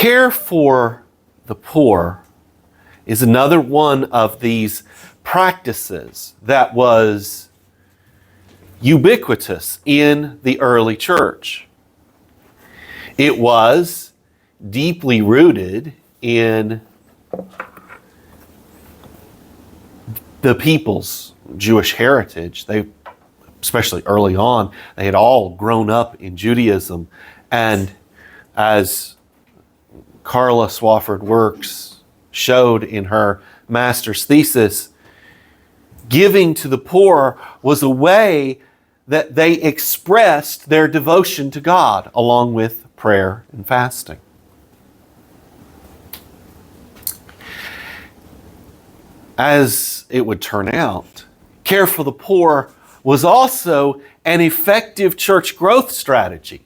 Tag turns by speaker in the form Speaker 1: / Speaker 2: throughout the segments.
Speaker 1: Care for the poor is another one of these practices that was ubiquitous in the early church. It was deeply rooted in the people's Jewish heritage. They, especially early on, they had all grown up in Judaism. And as Carla Swafford Works showed in her master's thesis, giving to the poor was a way that they expressed their devotion to God along with prayer and fasting. As it would turn out, care for the poor was also an effective church growth strategy.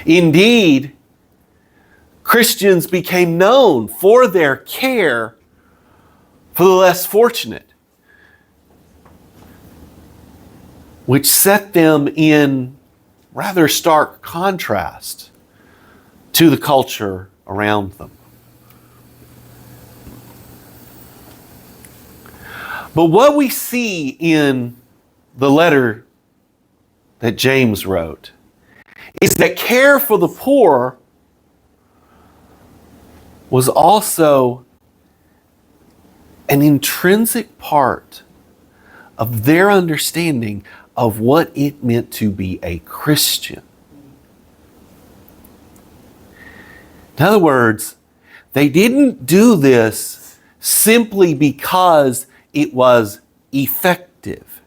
Speaker 1: Indeed, Christians became known for their care for the less fortunate, which set them in rather stark contrast to the culture around them. But what we see in the letter that James wrote is that care for the poor was also an intrinsic part of their understanding of what it meant to be a Christian. In other words, they didn't do this simply because it was effective.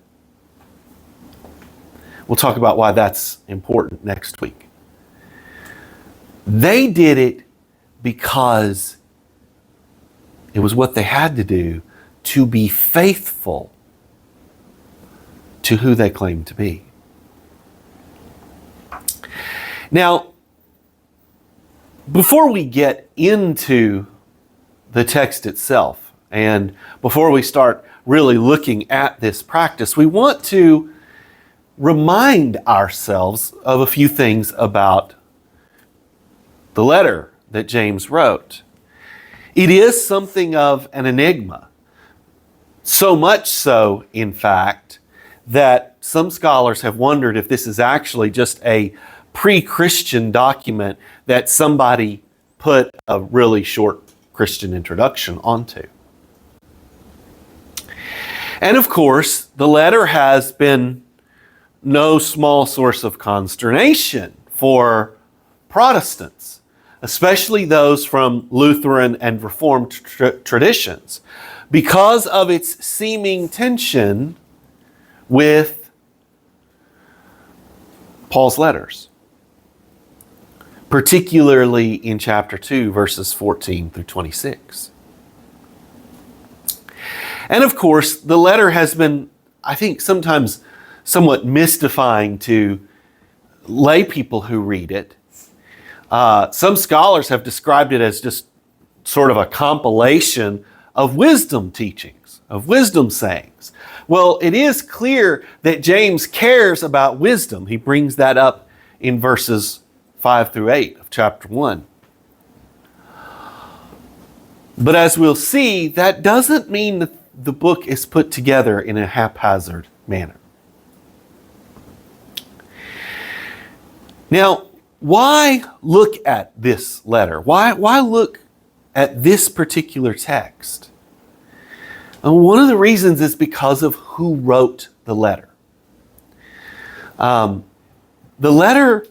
Speaker 1: We'll talk about why that's important next week. They did it because it was what they had to do to be faithful to who they claimed to be. Now, before we get into the text itself, and before we start really looking at this practice, we want to remind ourselves of a few things about the letter that James wrote. It is something of an enigma. So much so, in fact, that some scholars have wondered if this is actually just a pre-Christian document that somebody put a really short Christian introduction onto. And of course, the letter has been no small source of consternation for Protestants, especially those from Lutheran and Reformed traditions, because of its seeming tension with Paul's letters, particularly in chapter 2, verses 14 through 26. And of course, the letter has been, I think, sometimes somewhat mystifying to lay people who read it. Some scholars have described it as just sort of a compilation of wisdom teachings, of wisdom sayings. Well, it is clear that James cares about wisdom. He brings that up in verses 5 through 8 of chapter 1. But as we'll see, that doesn't mean that the book is put together in a haphazard manner. Now, why look at this letter? Why look at this particular text? And one of the reasons is because of who wrote the letter. The letter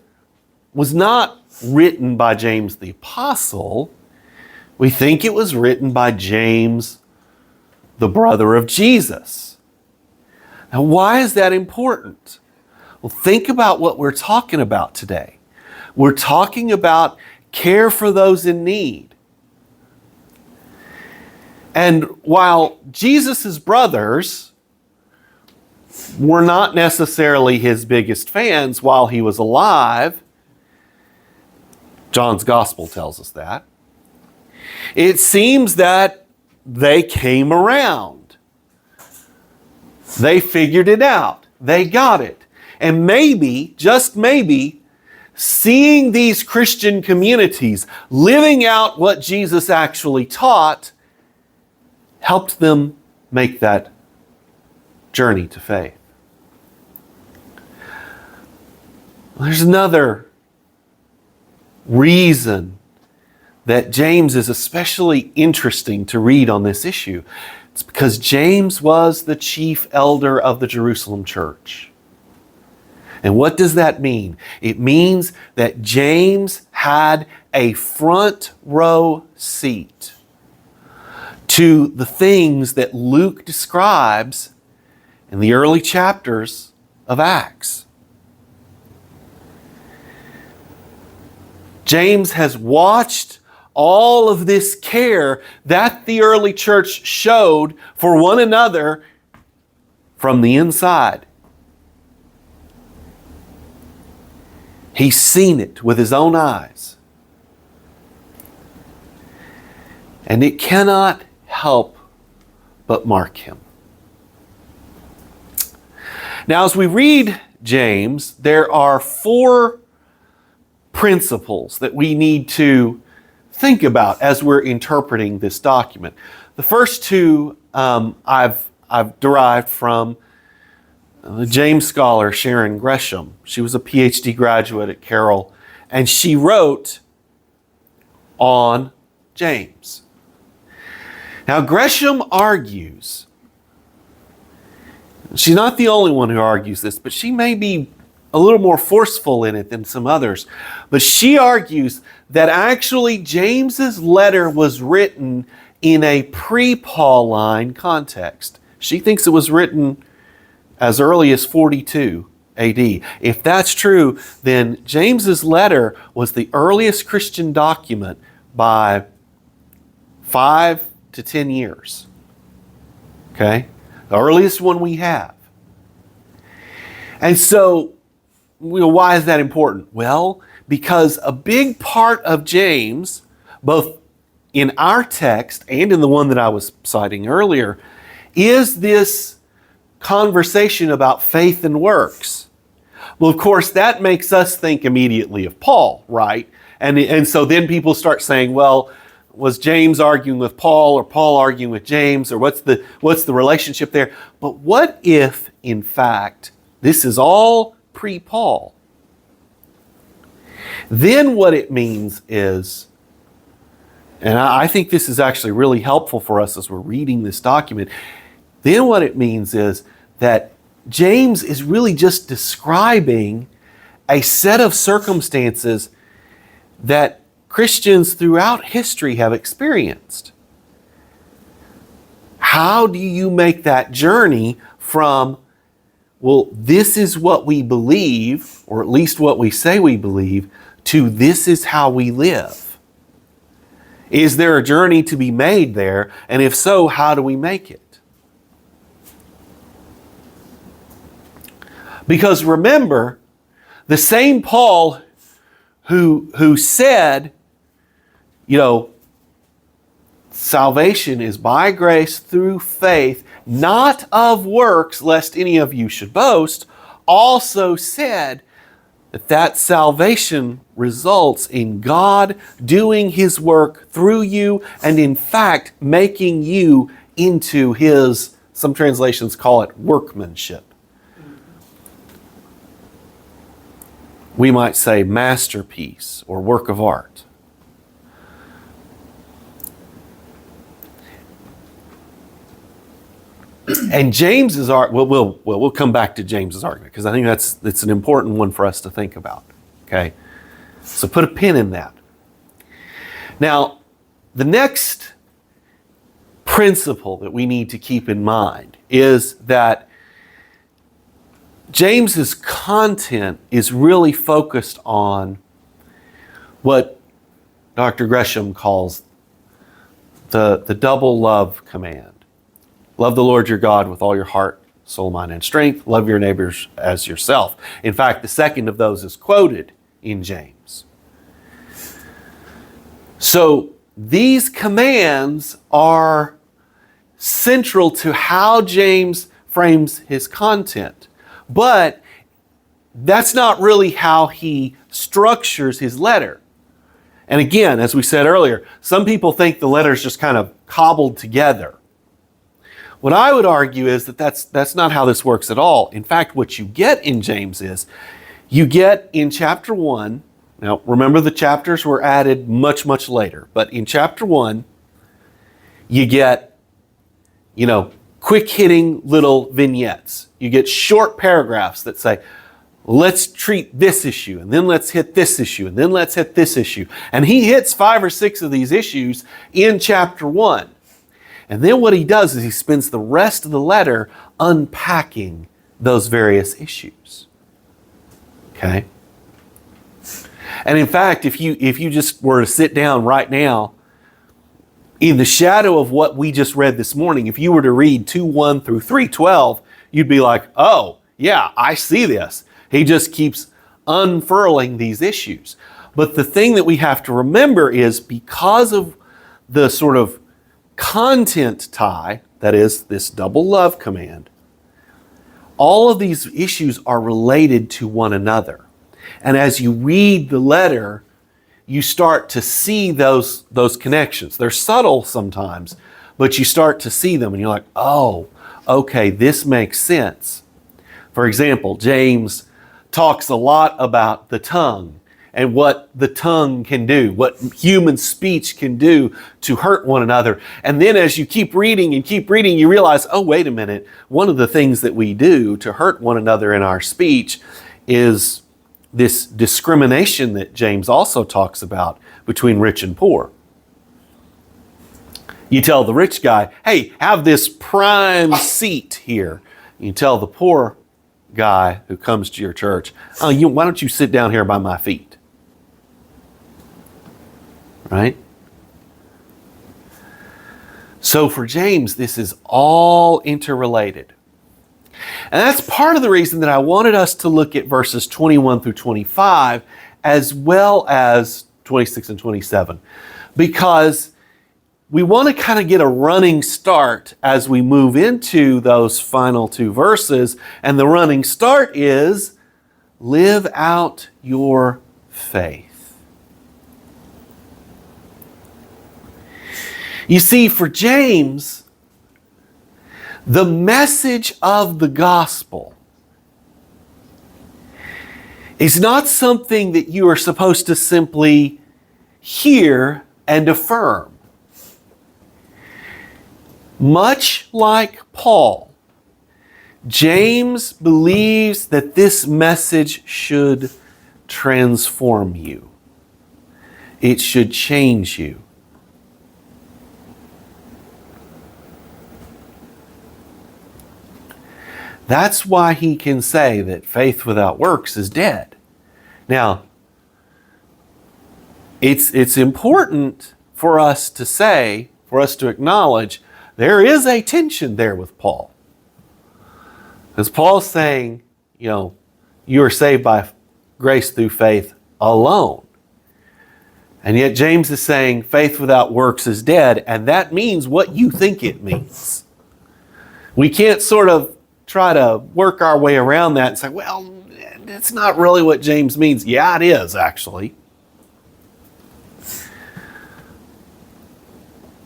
Speaker 1: was not written by James the Apostle. We think it was written by James, the brother of Jesus. Now, why is that important? Well, think about what we're talking about today. We're talking about care for those in need. And while Jesus' brothers were not necessarily his biggest fans while he was alive, John's gospel tells us that, it seems that they came around. They figured it out. They got it. And maybe, just maybe, seeing these Christian communities living out what Jesus actually taught helped them make that journey to faith. There's another reason that James is especially interesting to read on this issue. It's because James was the chief elder of the Jerusalem church. And what does that mean? It means that James had a front row seat to the things that Luke describes in the early chapters of Acts. James has watched all of this care that the early church showed for one another from the inside. He's seen it with his own eyes. And it cannot help but mark him. Now, as we read James, there are 4 principles that we need to think about as we're interpreting this document. The first 2 I've derived from the James scholar Sharon Gresham. She was a PhD graduate at Carroll, and she wrote on James. Now, Gresham argues, she's not the only one who argues this, but she may be a little more forceful in it than some others. But she argues that actually James's letter was written in a pre-Pauline context. She thinks it was written as early as 42 AD. If that's true, then James's letter was the earliest Christian document by 5 to 10 years. Okay? The earliest one we have. And so, why is that important? Well, because a big part of James, both in our text and in the one that I was citing earlier, is this conversation about faith and works. Well, of course, that makes us think immediately of Paul, right? And so then people start saying, well, was James arguing with Paul or Paul arguing with James, or what's the relationship there? But what if, in fact, this is all pre-Paul? Then what it means is, and I think this is actually really helpful for us as we're reading this document, then what it means is that James is really just describing a set of circumstances that Christians throughout history have experienced. How do you make that journey from, well, this is what we believe, or at least what we say we believe, to this is how we live? Is there a journey to be made there? And if so, how do we make it? Because remember, the same Paul who said, salvation is by grace through faith, not of works, lest any of you should boast, also said that salvation results in God doing His work through you, and in fact making you into His, some translations call it workmanship. We might say masterpiece or work of art. And James's argument, we'll come back to James's argument, because I think that's an important one for us to think about. Okay, so put a pin in that. Now, the next principle that we need to keep in mind is that James's content is really focused on what Dr. Gresham calls the double love command. Love the Lord your God with all your heart, soul, mind, and strength. Love your neighbors as yourself. In fact, the second of those is quoted in James. So these commands are central to how James frames his content. But that's not really how he structures his letter. And again, as we said earlier, some people think the letter is just kind of cobbled together. What I would argue is that that's not how this works at all. In fact, what you get in James is, you get in chapter 1, now remember the chapters were added much, much later, but in chapter 1, you get, quick hitting little vignettes. You get short paragraphs that say, let's treat this issue, and then let's hit this issue, and then let's hit this issue. And he hits 5 or 6 of these issues in chapter 1. And then what he does is he spends the rest of the letter unpacking those various issues. Okay? And in fact, if you just were to sit down right now, in the shadow of what we just read this morning, if you were to read 2:1 through 3:12, you'd be like, oh, yeah, I see this. He just keeps unfurling these issues. But the thing that we have to remember is, because of the sort of content tie, that is this double love command, all of these issues are related to one another. And as you read the letter, you start to see those connections. They're subtle sometimes, but you start to see them and you're like, oh, okay, this makes sense. For example, James talks a lot about the tongue and what the tongue can do, what human speech can do to hurt one another. And then as you keep reading, you realize, oh, wait a minute, one of the things that we do to hurt one another in our speech is this discrimination that James also talks about between rich and poor. You tell the rich guy, hey, have this prime seat here. You tell the poor guy who comes to your church, why don't you sit down here by my feet? Right? So for James, this is all interrelated. And that's part of the reason that I wanted us to look at verses 21 through 25 as well as 26 and 27. Because we want to kind of get a running start as we move into those final 2 verses. And the running start is, live out your faith. You see, for James, the message of the gospel is not something that you are supposed to simply hear and affirm. Much like Paul, James believes that this message should transform you. It should change you. That's why he can say that faith without works is dead. Now, it's important for us to say, for us to acknowledge, there is a tension there with Paul. Because Paul's saying, you are saved by grace through faith alone. And yet James is saying faith without works is dead, and that means what you think it means. We can't sort of try to work our way around that and say, well, that's not really what James means. Yeah, it is, actually.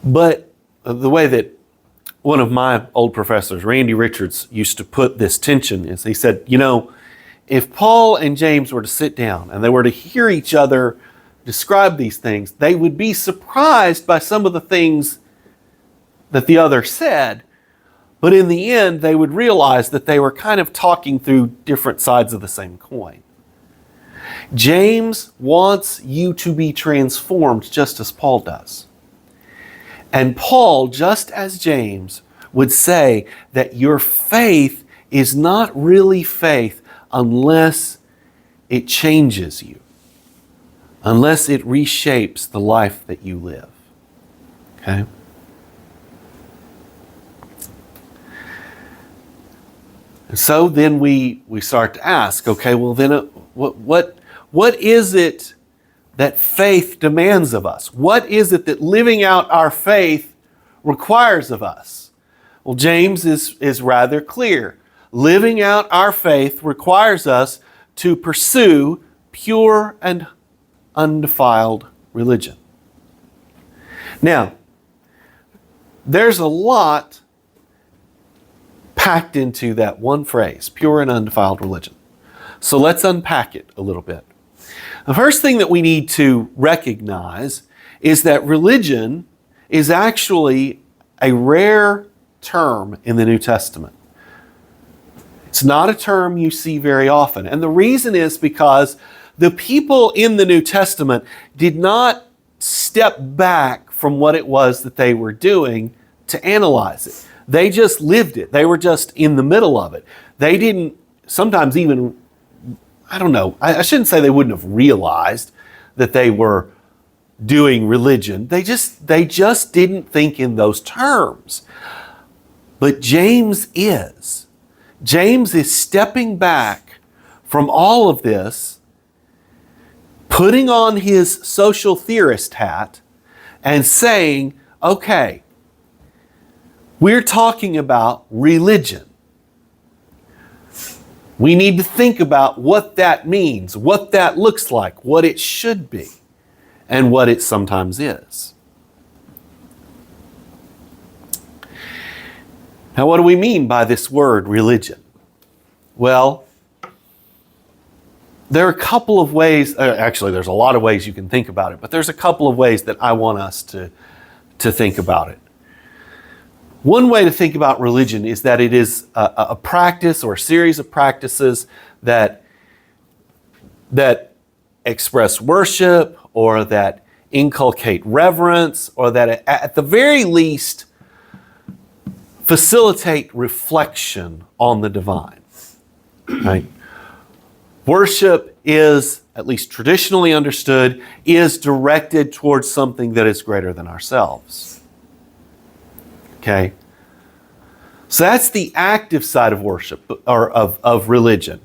Speaker 1: But the way that one of my old professors, Randy Richards, used to put this tension is, he said, if Paul and James were to sit down and they were to hear each other describe these things, they would be surprised by some of the things that the other said. But in the end, they would realize that they were kind of talking through different sides of the same coin. James wants you to be transformed just as Paul does. And Paul, just as James, would say that your faith is not really faith unless it changes you, unless it reshapes the life that you live. Okay? And so then we start to ask, okay, well then what is it that faith demands of us? What is it that living out our faith requires of us? Well, James is rather clear. Living out our faith requires us to pursue pure and undefiled religion. Now, there's a lot packed into that one phrase, pure and undefiled religion. So let's unpack it a little bit. The first thing that we need to recognize is that religion is actually a rare term in the New Testament. It's not a term you see very often. And the reason is because the people in the New Testament did not step back from what it was that they were doing to analyze it. They just lived it. They were just in the middle of it. They didn't sometimes even, I shouldn't say they wouldn't have realized that they were doing religion. They just didn't think in those terms. But James is. James is stepping back from all of this, putting on his social theorist hat and saying, okay, we're talking about religion. We need to think about what that means, what that looks like, what it should be, and what it sometimes is. Now, what do we mean by this word, religion? Well, there are a couple of ways, actually there's a lot of ways you can think about it, but there's a couple of ways that I want us to think about it. One way to think about religion is that it is a practice or a series of practices that express worship or that inculcate reverence or that at the very least facilitate reflection on the divine. Right? Worship is, at least traditionally understood, is directed towards something that is greater than ourselves. Okay? So that's the active side of worship, or of religion.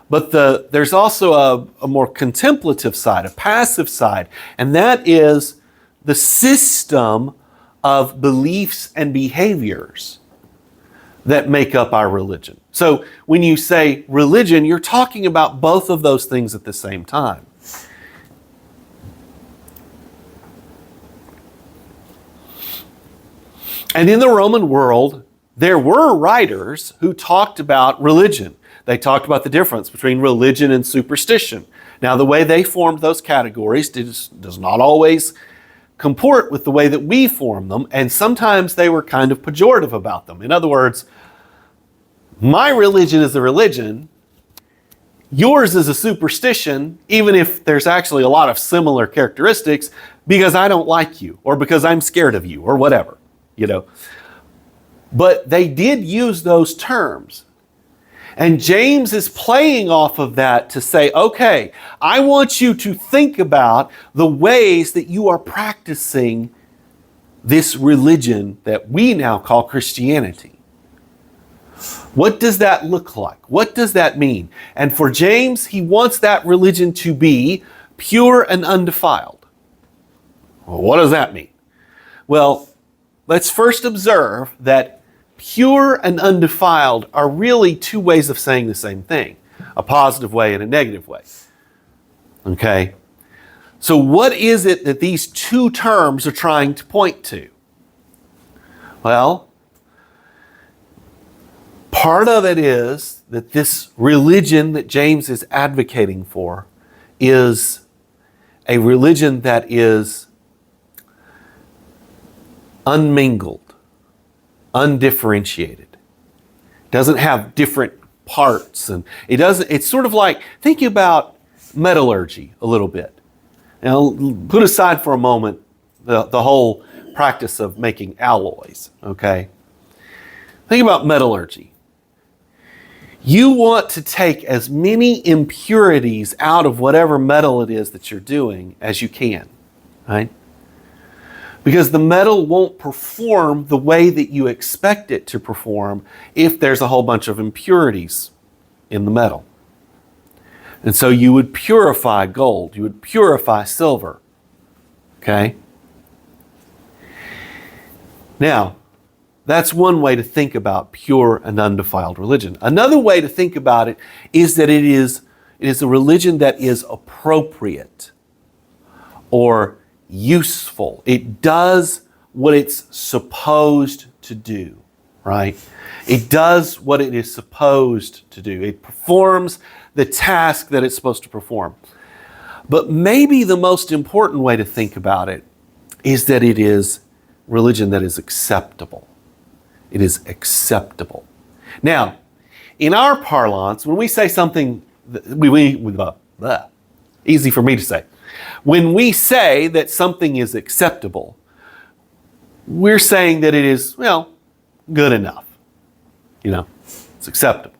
Speaker 1: But there's also a more contemplative side, a passive side, and that is the system of beliefs and behaviors that make up our religion. So when you say religion, you're talking about both of those things at the same time. And in the Roman world, there were writers who talked about religion. They talked about the difference between religion and superstition. Now, the way they formed those categories does not always comport with the way that we form them, and sometimes they were kind of pejorative about them. In other words, my religion is a religion, yours is a superstition, even if there's actually a lot of similar characteristics, because I don't like you, or because I'm scared of you, or whatever, But they did use those terms. And James is playing off of that to say, okay, I want you to think about the ways that you are practicing this religion that we now call Christianity. What does that look like? What does that mean? And for James, he wants that religion to be pure and undefiled. Well, what does that mean? Well, let's first observe that pure and undefiled are really two ways of saying the same thing, a positive way and a negative way. Okay? So what is it that these two terms are trying to point to? Well, part of it is that this religion that James is advocating for is a religion that is unmingled, undifferentiated. Doesn't have different parts, and it's sort of like, think about metallurgy a little bit. Now, put aside for a moment the whole practice of making alloys, okay? Think about metallurgy. You want to take as many impurities out of whatever metal it is that you're doing as you can, right? Because the metal won't perform the way that you expect it to perform if there's a whole bunch of impurities in the metal. And so you would purify gold, you would purify silver, okay? Now, that's one way to think about pure and undefiled religion. Another way to think about it is that it is It is a religion that is appropriate or useful. It does what it's supposed to do, right? It does what it is supposed to do. It performs the task that it's supposed to perform. But maybe the most important way to think about it is that it is religion that is acceptable. It is acceptable. Now, in our parlance, when we say something, easy for me to say. When we say that something is acceptable, we're saying that it is, well, good enough. You know, it's acceptable.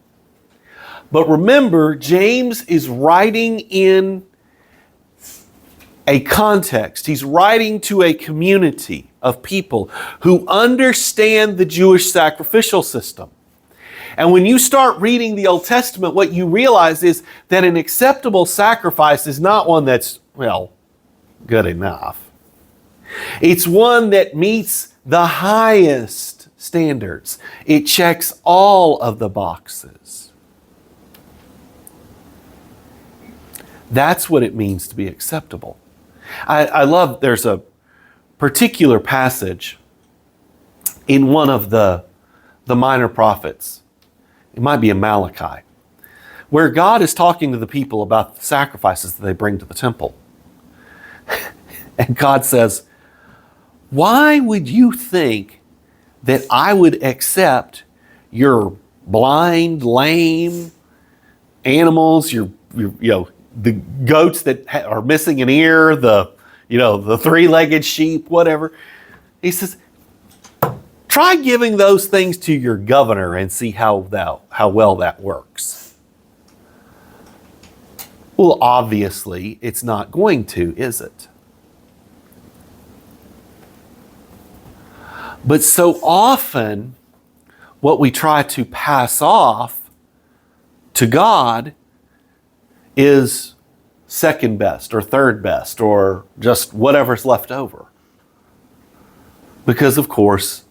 Speaker 1: But remember, James is writing in a context. He's writing to a community of people who understand the Jewish sacrificial system. And when you start reading the Old Testament, what you realize is that an acceptable sacrifice is not one that's, well, good enough. It's one that meets the highest standards. It checks all of the boxes. That's what it means to be acceptable. I love, there's a particular passage in one of the minor prophets. It might be in Malachi, where God is talking to the people about the sacrifices that they bring to the temple. And God says, why would you think that I would accept your blind, lame animals, your the goats that are missing an ear, the three-legged sheep, whatever? He says, try giving those things to your governor and see how well that works. Well, obviously, it's not going to, is it? But so often, what we try to pass off to God is second best or third best or just whatever's left over. Because, of course,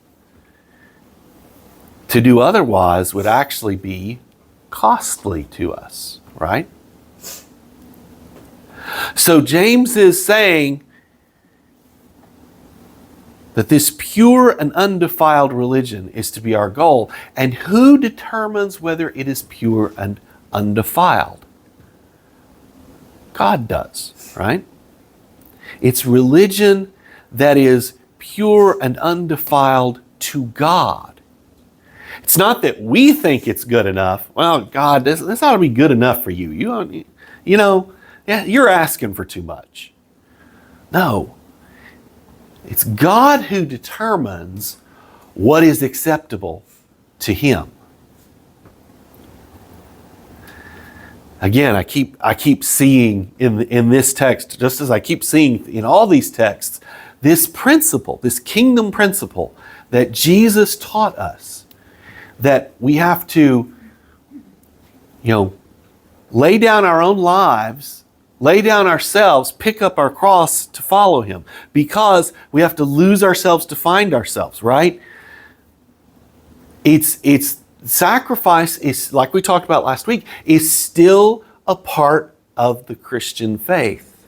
Speaker 1: to do otherwise would actually be costly to us, right? So James is saying that this pure and undefiled religion is to be our goal. And who determines whether it is pure and undefiled? God does, right? It's religion that is pure and undefiled to God. It's not that we think it's good enough. Well, God, this ought to be good enough for you. You're asking for too much. No. It's God who determines what is acceptable to Him. Again, I keep seeing in this text, just as I keep seeing in all these texts, this principle, this kingdom principle that Jesus taught us, that we have to, lay down our own lives, lay down ourselves, pick up our cross to follow Him, because we have to lose ourselves to find ourselves, right? It's sacrifice is, like we talked about last week, is still a part of the Christian faith.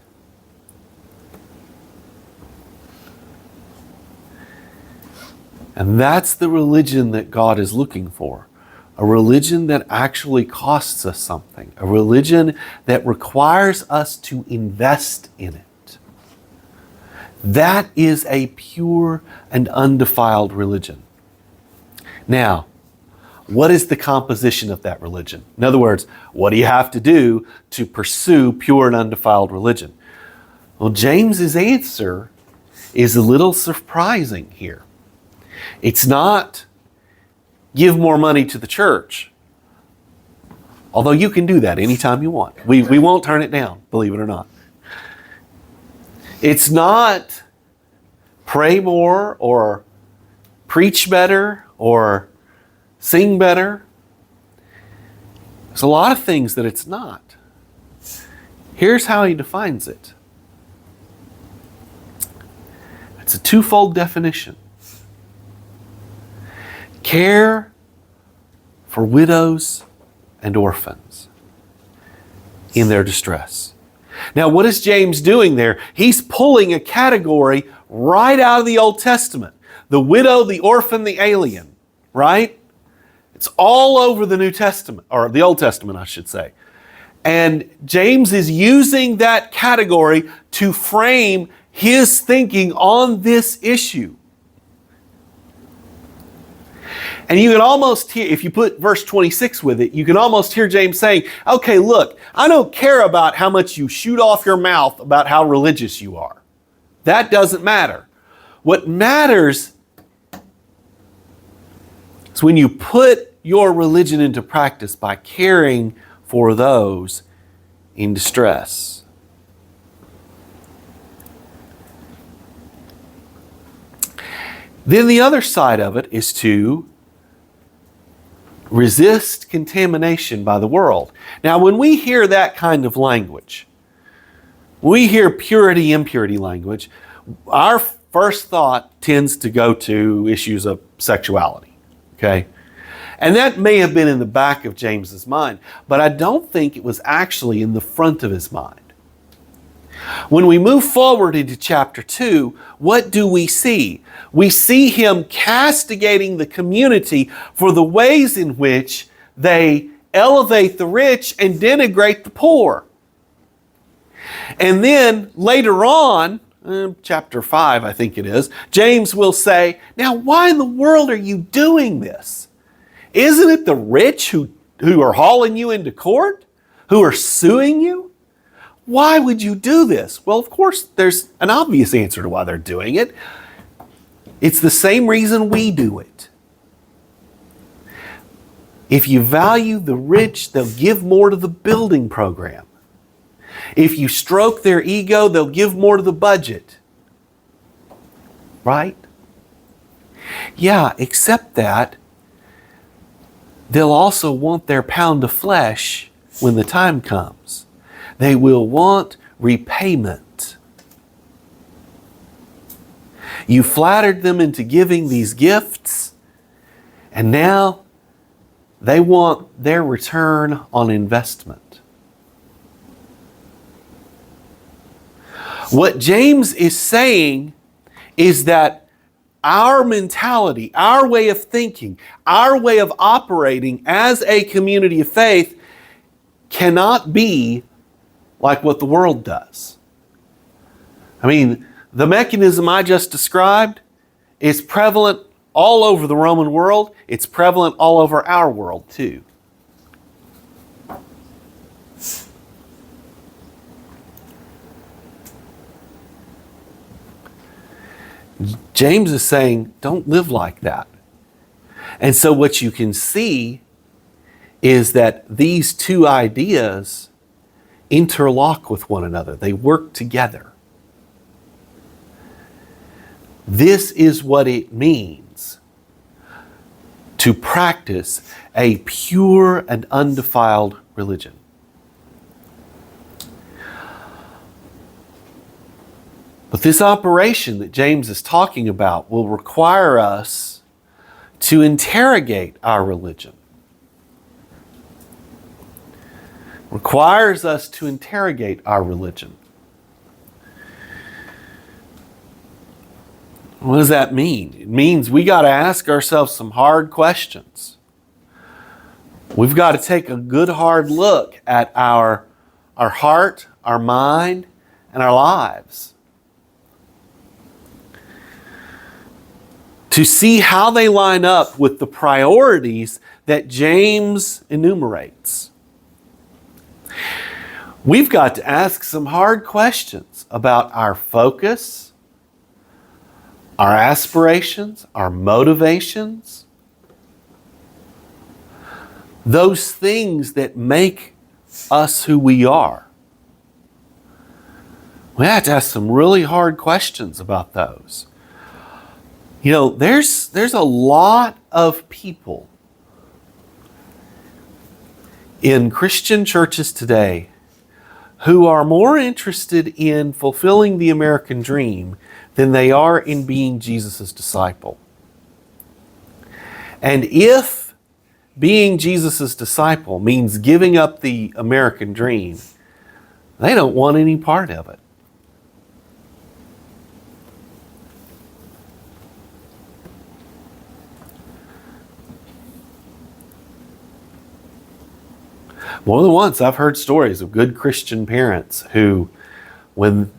Speaker 1: And that's the religion that God is looking for. A religion that actually costs us something. A religion that requires us to invest in it. That is a pure and undefiled religion. Now, what is the composition of that religion? In other words, what do you have to do to pursue pure and undefiled religion? Well, James's answer is a little surprising here. It's not give more money to the church, although you can do that anytime you want. We won't turn it down, believe it or not. It's not pray more or preach better or sing better. There's a lot of things that it's not. Here's how he defines it. It's a twofold definition. Care for widows and orphans. in their distress. Now, what is James doing there? He's pulling a category right out of the Old Testament. The widow, the orphan, the alien, right? It's all over the New Testament, or the Old Testament, I should say. And James is using that category to frame his thinking on this issue. And you can almost hear, if you put verse 26 with it, you can almost hear James saying, okay, look, I don't care about how much you shoot off your mouth about how religious you are. That doesn't matter. What matters is when you put your religion into practice by caring for those in distress. Then the other side of it is to resist contamination by the world. Now, when we hear that kind of language, we hear purity, impurity language, our first thought tends to go to issues of sexuality, okay? And that may have been in the back of James's mind, but I don't think it was actually in the front of his mind. When we move forward into chapter 2, what do we see? We see him castigating the community for the ways in which they elevate the rich and denigrate the poor. And then later on, chapter 5 I think it is, James will say, now why in the world are you doing this? Isn't it the rich who are hauling you into court? Who are suing you? Why would you do this? Well, of course, there's an obvious answer to why they're doing it. It's the same reason we do it. If you value the rich, they'll give more to the building program. If you stroke their ego, they'll give more to the budget. Right? Yeah, except that they'll also want their pound of flesh when the time comes. They will want repayment. You flattered them into giving these gifts, and now they want their return on investment. What James is saying is that our mentality, our way of thinking, our way of operating as a community of faith cannot be like what the world does. I mean, the mechanism I just described is prevalent all over the Roman world. It's prevalent all over our world too. James is saying, don't live like that. And so what you can see is that these two ideas interlock with one another. They work together. This is what it means to practice a pure and undefiled religion. But this operation that James is talking about will require us to interrogate our religion. Requires us to interrogate our religion. What does that mean? It means we got to ask ourselves some hard questions. We've got to take a good hard look at our heart, our mind, and our lives, to see how they line up with the priorities that James enumerates. We've got to ask some hard questions about our focus, our aspirations, our motivations, those things that make us who we are. We have to ask some really hard questions about those. You know, there's a lot of people in Christian churches today who are more interested in fulfilling the American dream than they are in being Jesus' disciple. And if being Jesus' disciple means giving up the American dream, They don't want any part of it. More than once, I've heard stories of good Christian parents who, when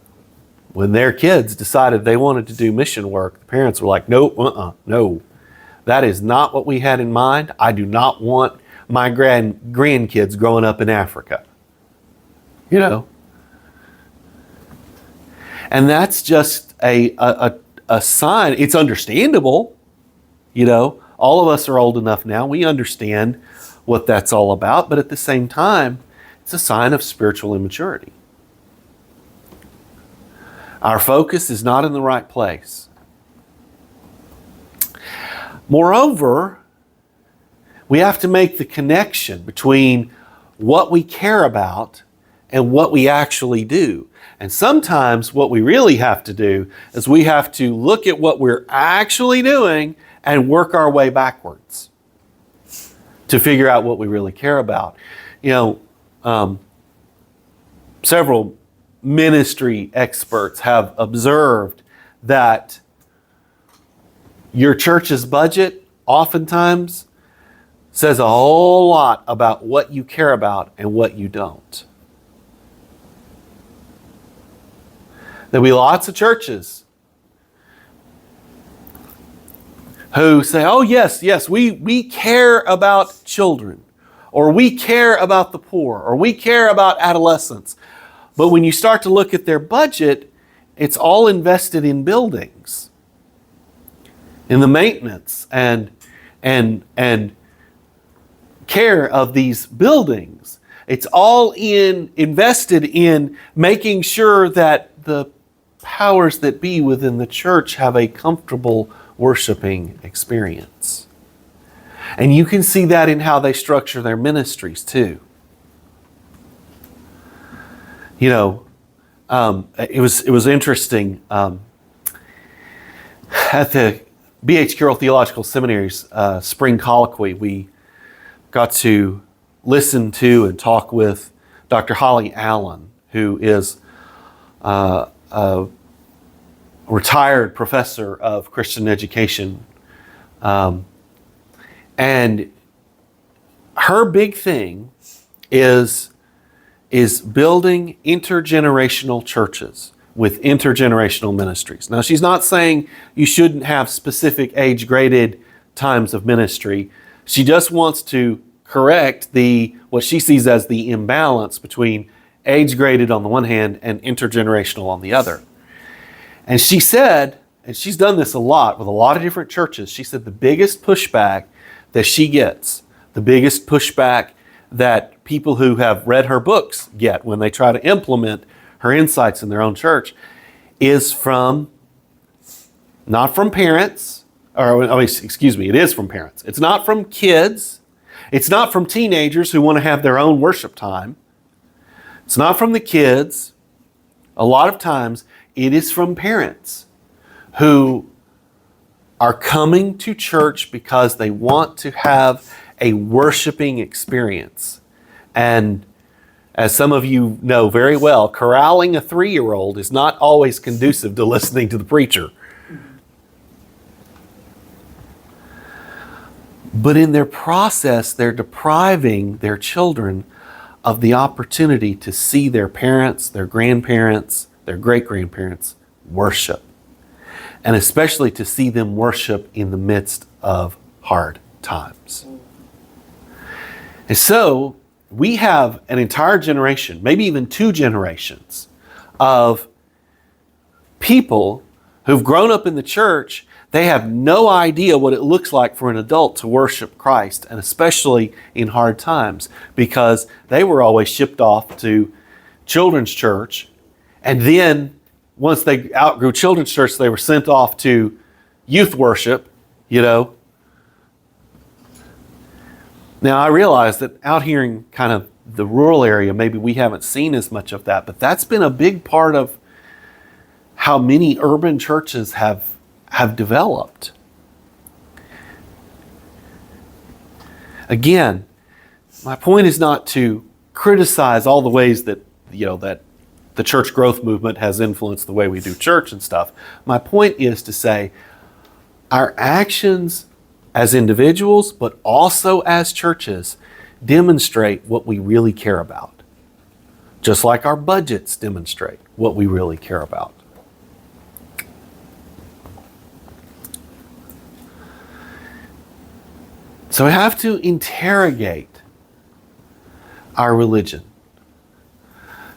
Speaker 1: their kids decided they wanted to do mission work, the parents were like, no, no. That is not what we had in mind. I do not want my grandkids growing up in Africa. You know. And that's just a sign. It's understandable. You know, all of us are old enough now. We understand what that's all about. But at the same time, it's a sign of spiritual immaturity. Our focus is not in the right place. Moreover, we have to make the connection between what we care about and what we actually do. And sometimes what we really have to do is we have to look at what we're actually doing and work our way backwards to figure out what we really care about. You know, several ministry experts have observed that your church's budget oftentimes says a whole lot about what you care about and what you don't. There'll be lots of churches who say, oh yes, we care about children, or we care about the poor, or we care about adolescents. But when you start to look at their budget, it's all invested in buildings, in the maintenance and care of these buildings. It's all invested in making sure that the powers that be within the church have a comfortable worshiping experience. And you can see that in how they structure their ministries too. You know, it was interesting at the B.H. Carroll Theological Seminary's spring colloquy. We got to listen to and talk with Dr. Holly Allen, who is a retired professor of Christian education. And her big thing is building intergenerational churches with intergenerational ministries. Now, she's not saying you shouldn't have specific age-graded times of ministry. She just wants to correct what she sees as the imbalance between age-graded on the one hand and intergenerational on the other. And she said, and she's done this a lot with a lot of different churches, she said the biggest pushback that she gets, the biggest pushback that people who have read her books get when they try to implement her insights in their own church is not from parents, it is from parents. It's not from kids. It's not from teenagers who want to have their own worship time. It's not from the kids. A lot of times it is from parents who are coming to church because they want to have a worshiping experience. And as some of you know very well, corralling a 3-year-old is not always conducive to listening to the preacher. But in their process, they're depriving their children of the opportunity to see their parents, their grandparents, their great-grandparents worship. And especially to see them worship in the midst of hard times. And so we have an entire generation, maybe even 2 generations, of people who've grown up in the church. They have no idea what it looks like for an adult to worship Christ, and especially in hard times, because they were always shipped off to children's church, and then once they outgrew children's church, they were sent off to youth worship, you know. Now, I realize that out here in kind of the rural area, maybe we haven't seen as much of that, but that's been a big part of how many urban churches have developed. Again, my point is not to criticize all the ways that the church growth movement has influenced the way we do church and stuff. My point is to say our actions as individuals, but also as churches, demonstrate what we really care about. Just like our budgets demonstrate what we really care about. So we have to interrogate our religion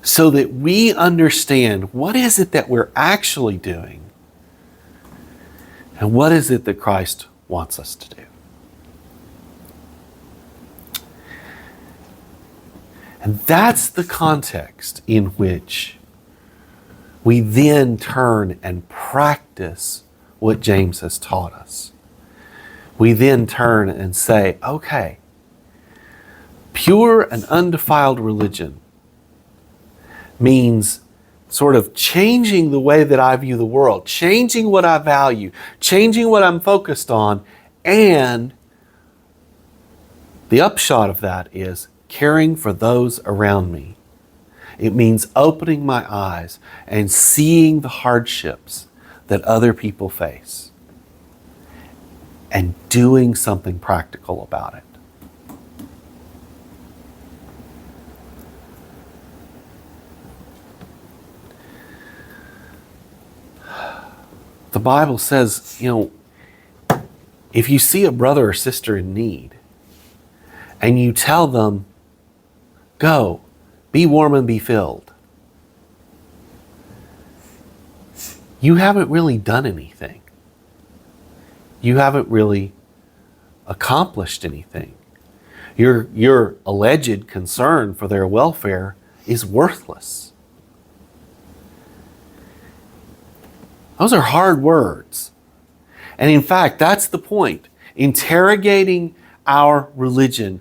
Speaker 1: so that we understand what is it that we're actually doing and what is it that Christ wants us to do. And that's the context in which we then turn and practice what James has taught us. We then turn and say, okay, pure and undefiled religion means sort of changing the way that I view the world, changing what I value, changing what I'm focused on, and the upshot of that is caring for those around me. It means opening my eyes and seeing the hardships that other people face and doing something practical about it. The Bible says, if you see a brother or sister in need and you tell them, go, be warm and be filled, you haven't really done anything. You haven't really accomplished anything. Your alleged concern for their welfare is worthless. Those are hard words. And in fact, that's the point. Interrogating our religion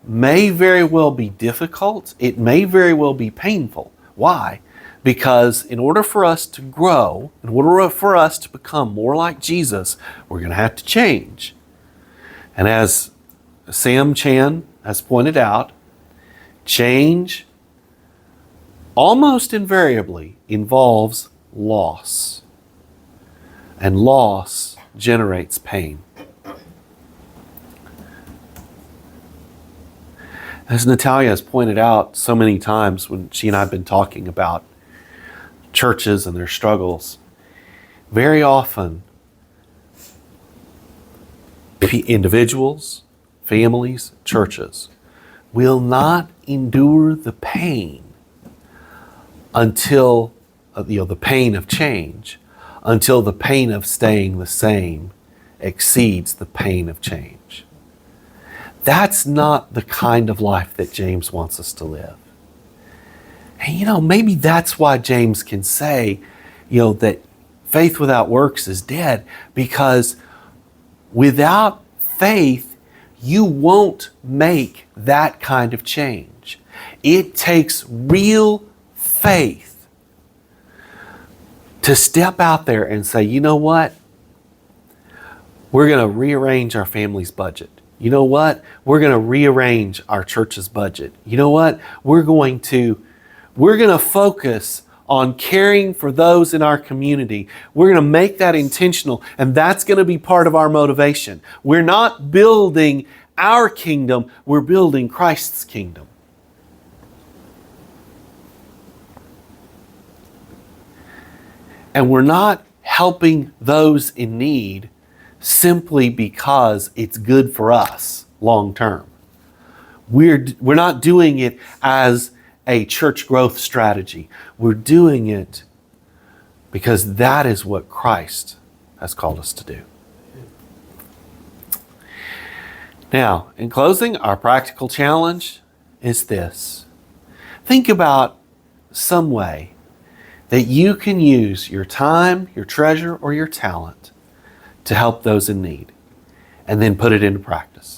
Speaker 1: may very well be difficult. It may very well be painful. Why? Because in order for us to grow, in order for us to become more like Jesus, we're going to have to change. And as Sam Chan has pointed out, change almost invariably involves loss. And loss generates pain. As Natalia has pointed out so many times when she and I have been talking about churches and their struggles, very often individuals, families, churches will not endure the pain until, the pain of change, until the pain of staying the same exceeds the pain of change. That's not the kind of life that James wants us to live. And maybe that's why James can say, that faith without works is dead, because without faith, you won't make that kind of change. It takes real faith to step out there and say, you know what? We're going to rearrange our family's budget. You know what? We're going to rearrange our church's budget. You know what? We're going to focus on caring for those in our community. We're going to make that intentional, and that's going to be part of our motivation. We're not building our kingdom, we're building Christ's kingdom. And we're not helping those in need simply because it's good for us long term. We're not doing it as a church growth strategy. We're doing it because that is what Christ has called us to do. Now, in closing, our practical challenge is this. Think about some way that you can use your time, your treasure, or your talent to help those in need, and then put it into practice.